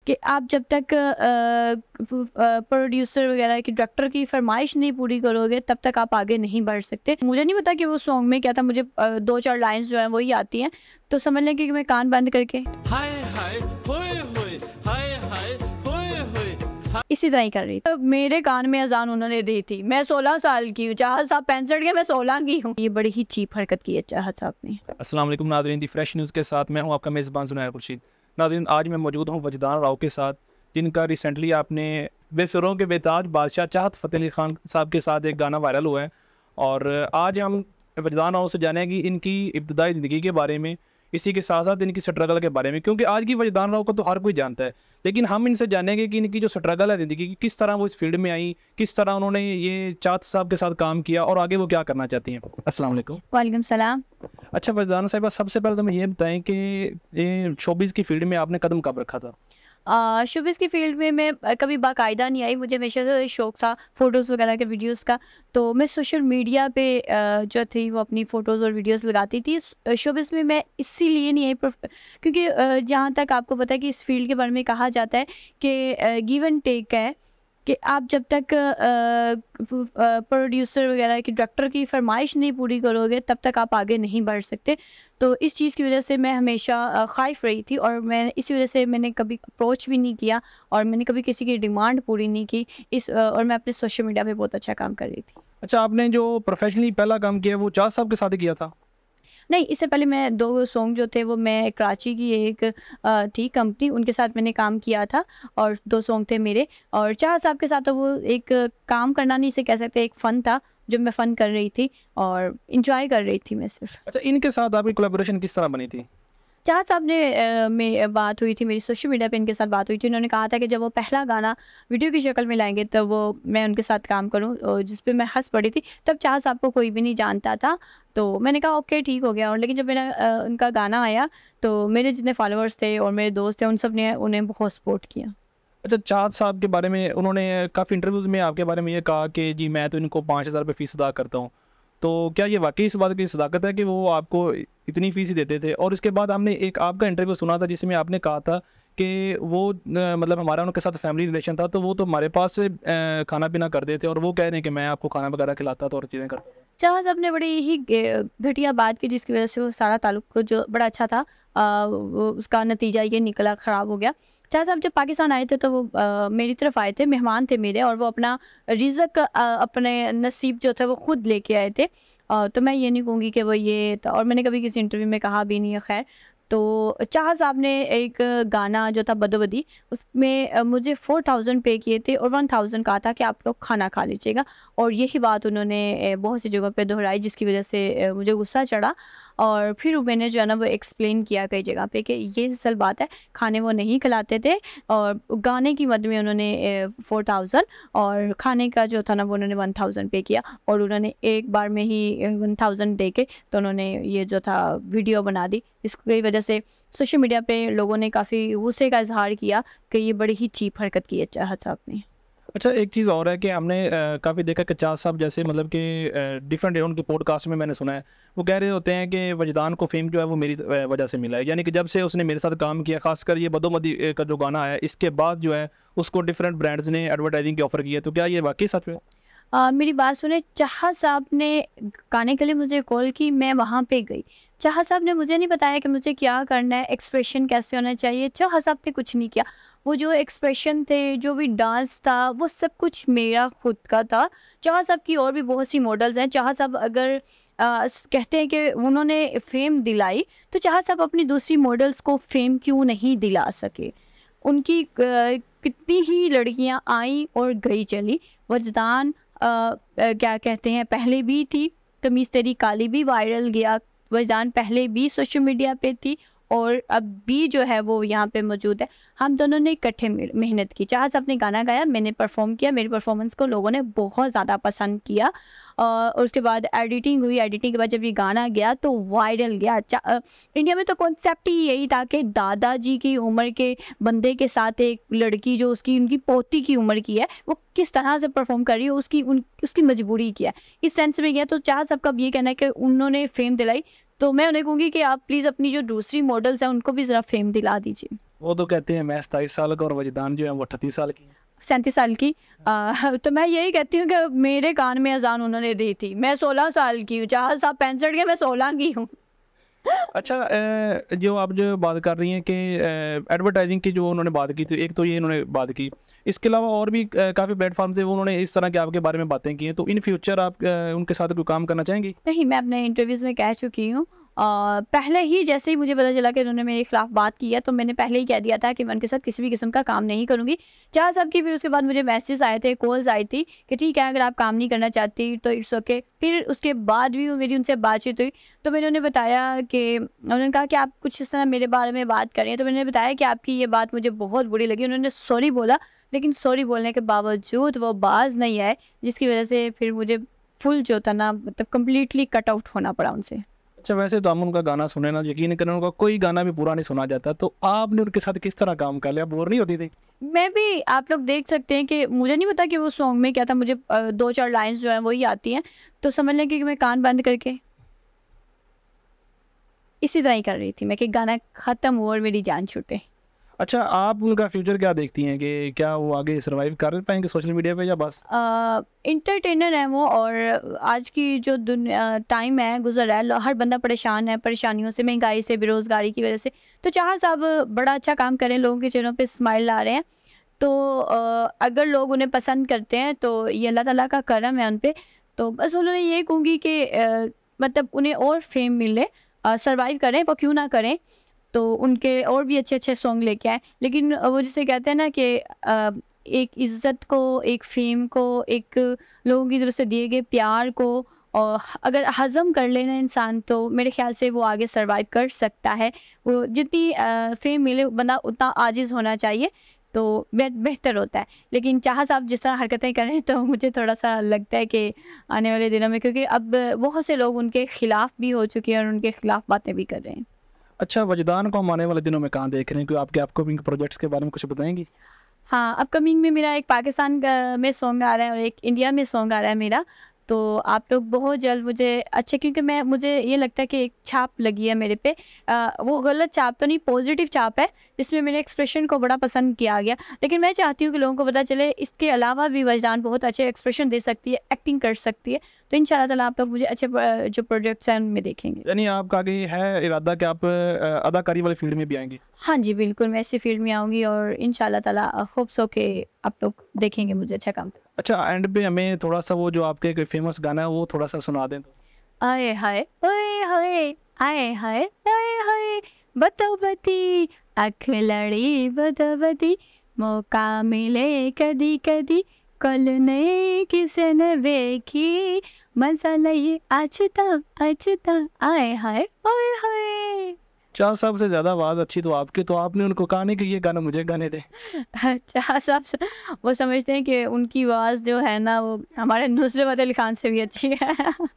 कि आप जब तक प्रोड्यूसर वगैरह की डायरेक्टर की फरमाइश नहीं पूरी करोगे तब तक आप आगे नहीं बढ़ सकते। मुझे नहीं पता कि वो सॉन्ग में क्या था, मुझे 2-4 लाइंस जो हैं वही आती हैं, तो समझ लें कि मैं कान बंद करके हाय हाय होए होए हाय हाय होए होए इसी तरह ही कर रही थी। तो मेरे कान में अजान उन्होंने दी थी। मैं 16 साल की हूँ, चाहत साहब 65 के, मैं 16 की हूँ। ये बड़ी ही चीप हरकत की है चाहत साहब ने। अस्सलाम वालेकुम नादरीन, दी फ्रेश न्यूज़ के साथ मैं हूं आपका मेज़बान जुनैर खुर्शीद। नादरीन, आज मैं मौजूद हूं वजदान राव के साथ, जिनका रिसेंटली आपने बेसुरों के बेताज बादशाह चाहत फ़तेह अली खान साहब के साथ एक गाना वायरल हुआ है। और आज हम वजदान राव से जानेंगे इनकी इब्तदाई ज़िंदगी के बारे में, इसी के साथ साथ इनकी स्ट्रगल के बारे में, क्योंकि आज की वजदान राव को तो हर कोई जानता है, लेकिन हम इनसे जानेंगे कि इनकी जो स्ट्रगल है ज़िंदगी की, किस तरह वो इस फील्ड में आई, किस तरह उन्होंने ये चाहत साहब के साथ काम किया और आगे वो क्या करना चाहती हैं। अस्सलाम वालेकुम। वालेकुम सलाम। अच्छा वजदान साहिबा, सबसे पहले तो मैं ये बताएं कि ये शोबिज़ की फील्ड में आपने कदम कब रखा था? शोबिज़ की फ़ील्ड में मैं कभी बाकायदा नहीं आई। मुझे हमेशा से शौक़ था फ़ोटोज़ वगैरह के, वीडियोज़ का। तो मैं सोशल मीडिया पे जो थी वो अपनी फ़ोटोज़ और वीडियोज़ लगाती थी। शोबिज़ में मैं इसीलिए नहीं आई क्योंकि जहाँ तक आपको पता है कि इस फील्ड के बारे में कहा जाता है कि गिव एंड टेक है, कि आप जब तक प्रोड्यूसर वगैरह की डायरेक्टर की फरमाइश नहीं पूरी करोगे तब तक आप आगे नहीं बढ़ सकते। तो इस चीज़ की वजह से मैं हमेशा ख़ाइफ़ रही थी और मैं इसी वजह से मैंने कभी अप्रोच भी नहीं किया और मैंने कभी किसी की डिमांड पूरी नहीं की और मैं अपने सोशल मीडिया पे बहुत अच्छा काम कर रही थी। अच्छा, आपने जो प्रोफेशनली पहला काम किया वो चाहत साहब के साथ ही किया था? नहीं, इससे पहले मैं 2 सॉन्ग जो थे वो मैं कराची की एक थी कंपनी, उनके साथ मैंने काम किया था और 2 सॉन्ग थे मेरे। और चाहत साहब के साथ तो वो एक काम करना नहीं इसे कह सकते, एक फ़न था जो मैं फ़न कर रही थी और एंजॉय कर रही थी मैं सिर्फ। अच्छा, इनके साथ आपकी कोलैबोरेशन किस तरह बनी थी? चाहत साहब ने में बात हुई थी मेरी, सोशल मीडिया पे इनके साथ बात हुई थी। उन्होंने कहा था कि जब वो पहला गाना वीडियो की शक्ल में लाएंगे तब वो मैं उनके साथ काम करूं, और जिस पे मैं हंस पड़ी थी। तब चाहत साहब को कोई भी नहीं जानता था, तो मैंने कहा ओके ठीक हो गया। और लेकिन जब मेरा उनका गाना आया तो मेरे जितने फॉलोअर्स थे और मेरे दोस्त थे उन सब ने उन्हें बहुत सपोर्ट किया। अच्छा, चाहत साहब के बारे में उन्होंने काफ़ी इंटरव्यूज़ में आपके बारे में ये कहा कि जी मैं तो इनको 5000 रुपये फ़ीस अदा करता हूँ। तो क्या ये वाकई इस बात की सदाकत है कि वो आपको इतनी फ़ीस ही देते थे? और इसके बाद हमने एक आपका इंटरव्यू सुना था जिसमें आपने कहा था कि वो मतलब हमारा उनके साथ फैमिली रिलेशन था, तो वो तो हमारे पास से खाना पीना कर देते और वो कह रहे हैं कि मैं आपको खाना वगैरह खिलाता था और चीज़ें करता था। चाहत साहब ने बड़ी ही घटिया बात की जिसकी वजह से वो सारा ताल्लुक जो बड़ा अच्छा था वो उसका नतीजा ये निकला, ख़राब हो गया। चाहत साहब जब पाकिस्तान आए थे तो वो मेरी तरफ आए थे, मेहमान थे मेरे, और वो अपना रिज़्क़ अपने नसीब जो था वो ख़ुद लेके आए थे। तो मैं ये नहीं कहूँगी कि वो ये था, और मैंने कभी किसी इंटरव्यू में कहा भी नहीं है। खैर, तो चाहत साहब ने एक गाना जो था बदोबदी, उसमें मुझे 4000 पे किए थे और 1000 कहा था कि आप लोग खाना खा लीजिएगा। और यही बात उन्होंने बहुत सी जगह पे दोहराई जिसकी वजह से मुझे गुस्सा चढ़ा। और फिर मैंने जो है ना वो एक्सप्लेन किया कई जगह पे कि ये असल बात है, खाने वो नहीं खिलाते थे। और गाने की मद में उन्होंने 4000 और खाने का जो था ना वो उन्होंने 1000 पे किया। और उन्होंने एक बार में ही 1000 दे के तो उन्होंने ये जो था वीडियो बना दी, इसकी वजह से सोशल मीडिया पे लोगों ने काफ़ी गुस्से का इजहार किया कि ये बड़ी ही चीप हरकत की है चाहत साहब ने। अच्छा, एक चीज़ और है कि हमने काफ़ी देखा कि चाहत साहब जैसे मतलब कि डिफरेंट उनके पॉडकास्ट में मैंने सुना है, वो कह रहे होते हैं कि वजदान को फेम जो है वो मेरी वजह से मिला है। यानी कि जब से उसने मेरे साथ काम किया, खासकर ये बदोबदी का जो गाना है, इसके बाद जो है उसको डिफरेंट ब्रांड्स ने एडवर्टाइजिंग के ऑफ़र किया। तो क्या ये वाकई सच है? मेरी बात सुने, चाहत साहब ने गाने के लिए मुझे कॉल की, मैं वहाँ पे गई। चाहत साहब ने मुझे नहीं बताया कि मुझे क्या करना है, एक्सप्रेशन कैसे होना चाहिए। चाहत साहब ने कुछ नहीं किया। वो जो एक्सप्रेशन थे, जो भी डांस था, वो सब कुछ मेरा खुद का था। चाहत साहब की और भी बहुत सी मॉडल्स हैं। चाहत साहब अगर कहते हैं कि उन्होंने फेम दिलाई, तो चाहत साहब अपनी दूसरी मॉडल्स को फेम क्यों नहीं दिला सके? उनकी कितनी ही लड़कियां आई और गई चली। वजदान क्या कहते हैं पहले भी थी, कमीज़ तेरी काली भी वायरल गया। वजदान पहले भी सोशल मीडिया पे थी और अब भी जो है वो यहाँ पे मौजूद है। हम दोनों ने इकट्ठे मेहनत की। चाहत साहब ने गाना गाया, मैंने परफॉर्म किया। मेरी परफॉर्मेंस को लोगों ने बहुत ज़्यादा पसंद किया। और उसके बाद एडिटिंग हुई। एडिटिंग के बाद जब ये गाना गया तो वायरल गया। इंडिया में तो कॉन्सेप्ट ही यही था कि दादाजी की उम्र के बंदे के साथ एक लड़की जो उनकी पोती की उम्र की है वो किस तरह से परफॉर्म कर रही है, उसकी मजबूरी क्या है, इस सेंस में गया। तो चाहत साहब का ये कहना है कि उन्होंने फेम दिलाई, तो मैं उन्हें कहूँगी कि आप प्लीज़ अपनी जो दूसरी मॉडल्स हैं उनको भी ज़रा फेम दिला दीजिए। वो तो कहते हैं मैं 27 साल का और वजदान जो है वो 38 साल की है। 37 साल की। तो मैं यही कहती हूँ कि मेरे कान में अजान उन्होंने दी थी, मैं 16 साल की हूँ। चाह साहब 65 के, मैं 16 की हूँ। अच्छा जो आप जो बात कर रही हैं कि एडवर्टाइजिंग की जो उन्होंने बात की थी, एक तो ये इन्होंने बात की, इसके अलावा और भी काफ़ी प्लेटफॉर्म से वो उन्होंने इस तरह के आपके बारे में बातें की हैं, तो इन फ्यूचर आप उनके साथ कोई काम करना चाहेंगी? नहीं, मैं अपने इंटरव्यूज़ में कह चुकी हूँ। पहले ही जैसे ही मुझे पता चला कि उन्होंने मेरे खिलाफ बात की है, तो मैंने पहले ही कह दिया था कि मैं उनके साथ किसी भी किस्म का काम नहीं करूँगी। चाह साहब की फिर उसके बाद मुझे मैसेज आए थे, कॉल्स आई थी कि ठीक है, अगर आप काम नहीं करना चाहती तो इट्स ओके। फिर उसके बाद भी मेरी उनसे बातचीत हुई, तो मैंने उन्हें बताया कि उन्होंने कहा कि आप कुछ इस तरह मेरे बारे में बात करें, तो मैंने बताया कि आपकी ये बात मुझे बहुत बुरी लगी। उन्होंने सॉरी बोला, लेकिन सॉरी बोलने के बावजूद वो बाज नहीं आए, जिसकी वजह से फिर मुझे फुल जो था ना, मतलब कम्प्लीटली कट आउट होना पड़ा उनसे। अच्छा, वैसे तो हम उनका गाना सुने ना, यकीन करें उनका कोई गाना भी पूरा नहीं सुना जाता, तो आपने उनके साथ किस तरह काम कर लिया, बोर नहीं होती थी? मैं भी, आप लोग देख सकते हैं कि मुझे नहीं पता कि वो सॉन्ग में क्या था, मुझे 2-4 लाइंस जो हैं वही आती हैं, तो समझ लें कि मैं कान बंद करके इसी तरह ही कर रही थी मैं कि गाना ख़त्म हो और मेरी जान छूटे। अच्छा, आप उनका फ्यूचर क्या देखती हैं कि क्या वो आगे सर्वाइव कर पाएंगे सोशल मीडिया पे या बस? इंटरटेनर है वो, और आज की जो टाइम है गुजर रहा है, हर बंदा परेशान है, परेशानियों से, महंगाई से, बेरोज़गारी की वजह से। तो चाह साहब बड़ा अच्छा काम करें, लोगों के चेहरों पे स्माइल ला रहे हैं, तो अगर लोग उन्हें पसंद करते हैं तो ये अल्लाह ताला का करम है उन पे। तो बस उन्होंने ये कहूँगी कि मतलब उन्हें और फेम मिले, सर्वाइव करें, वो क्यों ना करें, तो उनके और भी अच्छे अच्छे सॉन्ग लेके आए। लेकिन वो जिसे कहते हैं ना कि एक इज़्ज़त को, एक फेम को, एक लोगों की तरफ से दिए गए प्यार को और अगर हज़म कर लेना इंसान, तो मेरे ख्याल से वो आगे सर्वाइव कर सकता है। वो जितनी फेम मिले बंदा उतना आजिज़ होना चाहिए, तो बेहतर होता है। लेकिन चाह साहब जिस तरह हरकतें करें, तो मुझे थोड़ा सा लगता है कि आने वाले दिनों में, क्योंकि अब बहुत से लोग उनके ख़िलाफ़ भी हो चुके हैं और उनके ख़िलाफ़ बातें भी कर रहे हैं। अच्छा, वजदान को हम आने वाले दिनों में कहाँ देख रहे हैं, कोई आपके अपकमिंग प्रोजेक्ट्स के बारे में कुछ बताएंगी? हाँ, अपकमिंग में मेरा एक पाकिस्तान में सॉन्ग आ रहा है और एक इंडिया में सॉन्ग आ रहा है मेरा। तो आप लोग बहुत जल्द मुझे अच्छे, क्योंकि मुझे ये लगता है कि एक छाप लगी है मेरे पे, वो गलत छाप तो नहीं, पॉजिटिव छाप है, जिसमें मेरे एक्सप्रेशन को बड़ा पसंद किया गया। लेकिन मैं चाहती हूँ कि लोगों को पता चले इसके अलावा भी वजदान बहुत अच्छे एक्सप्रेशन दे सकती है, एक्टिंग कर सकती है। तो इंशाल्लाह ताला आप लोग मुझे अच्छे जो प्रोजेक्ट्स हैं उनमें देखेंगे। यानी आपका आगे है इरादा कि आप अदाकारी वाली फील्ड में भी आएंगी? हाँ जी, बिल्कुल, मैं इसी फील्ड में आऊँगी और इंशाल्लाह ताला होप सो के आप लोग देखेंगे मुझे अच्छा काम। अच्छा, एंड पे हमें थोड़ा सा वो जो आपके कोई फेमस गाना है वो थोड़ा सा सुना दें तो। आए हाय ओए होए, आए हाय ओए होए, बतौबती अख लड़ी बतौबती, मौका मिले कदी कदी, कल नहीं किसे ने देखी, मजा लई अचता आए हाय ओए होए। चाह साहब से ज़्यादा आवाज़ अच्छी तो आपकी, तो आपने उनको कहा नहीं कि ये गाना मुझे गाने दे? अच्छा, सब वो समझते हैं कि उनकी आवाज़ जो है ना, वो हमारे नुसरत फ़तेह अली खान से भी अच्छी है।